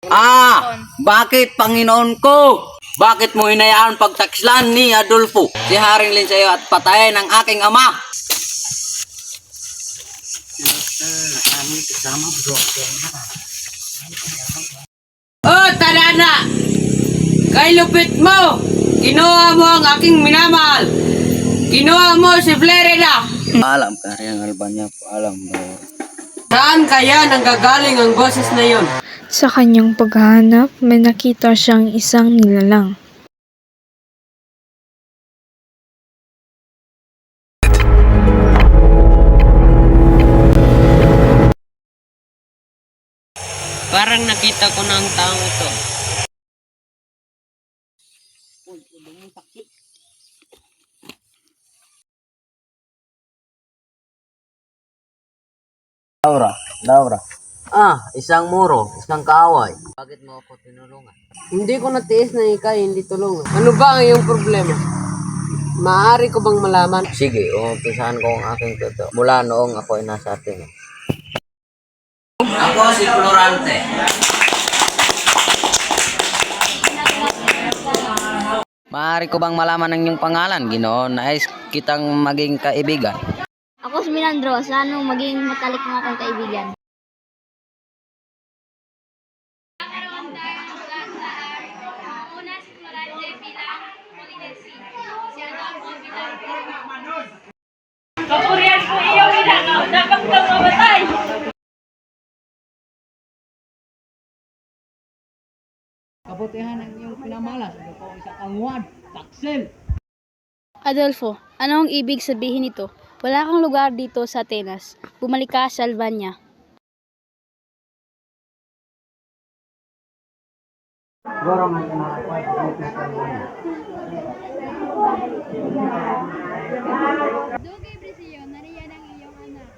Bakit Panginoon ko? Bakit mo hinayaan pagtakslan ni Adolfo si Haring Linsayo at patayin ang aking ama? Tara na! Kay lupit mo! Kinuha mo ang aking minamahal! Kinuha mo si Flerida! Alam ka rin ang Albania, alam mo. Saan kaya nanggagaling ang boses na yun? Sa kanyang paghahanap, may nakita siyang isang nilalang. Parang nakita ko na ang taong ito. Laura. Isang muro, isang kaaway. Bakit mo ako tinulungan? Hindi ko natiis na ikay hindi tulungan. Ano ba ang iyong problema? Maaari ko bang malaman? Sige, umpisahan ko ang aking totoo. Mula noong ako ay nasa atin. Ako si Florante. Maaari ko bang malaman ang iyong pangalan, Ginoo? Nais kitang maging kaibigan. Ako si Minandro, saan mo maging matalik ng aking kaibigan? Kapurian po iyo ginagaw, dapat kang mamatay. Kabutihan ng iyong pinamalas. Ito po isa kang Juan, Taksel. Adolfo, ano ang ibig sabihin nito? Wala kang lugar dito sa Atenas. Bumalik ka sa Albania. Siguro nga pinakapat. Dugay Brisio, nariyan ang iyong anak.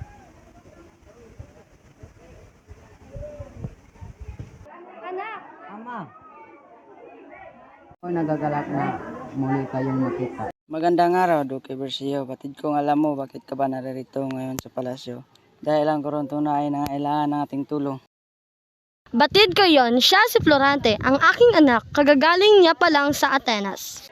Anak! Ama. Ako'y nagagalak na muli kayong makita. Magandang araw, Duque Bercio. Batid kong alam mo bakit ka ba naririto ngayon sa palasyo. Dahil ang korontunay ay nangailangan ng ating tulong. Batid ko yon, siya si Florante, ang aking anak, kagagaling niya pa lang sa Atenas.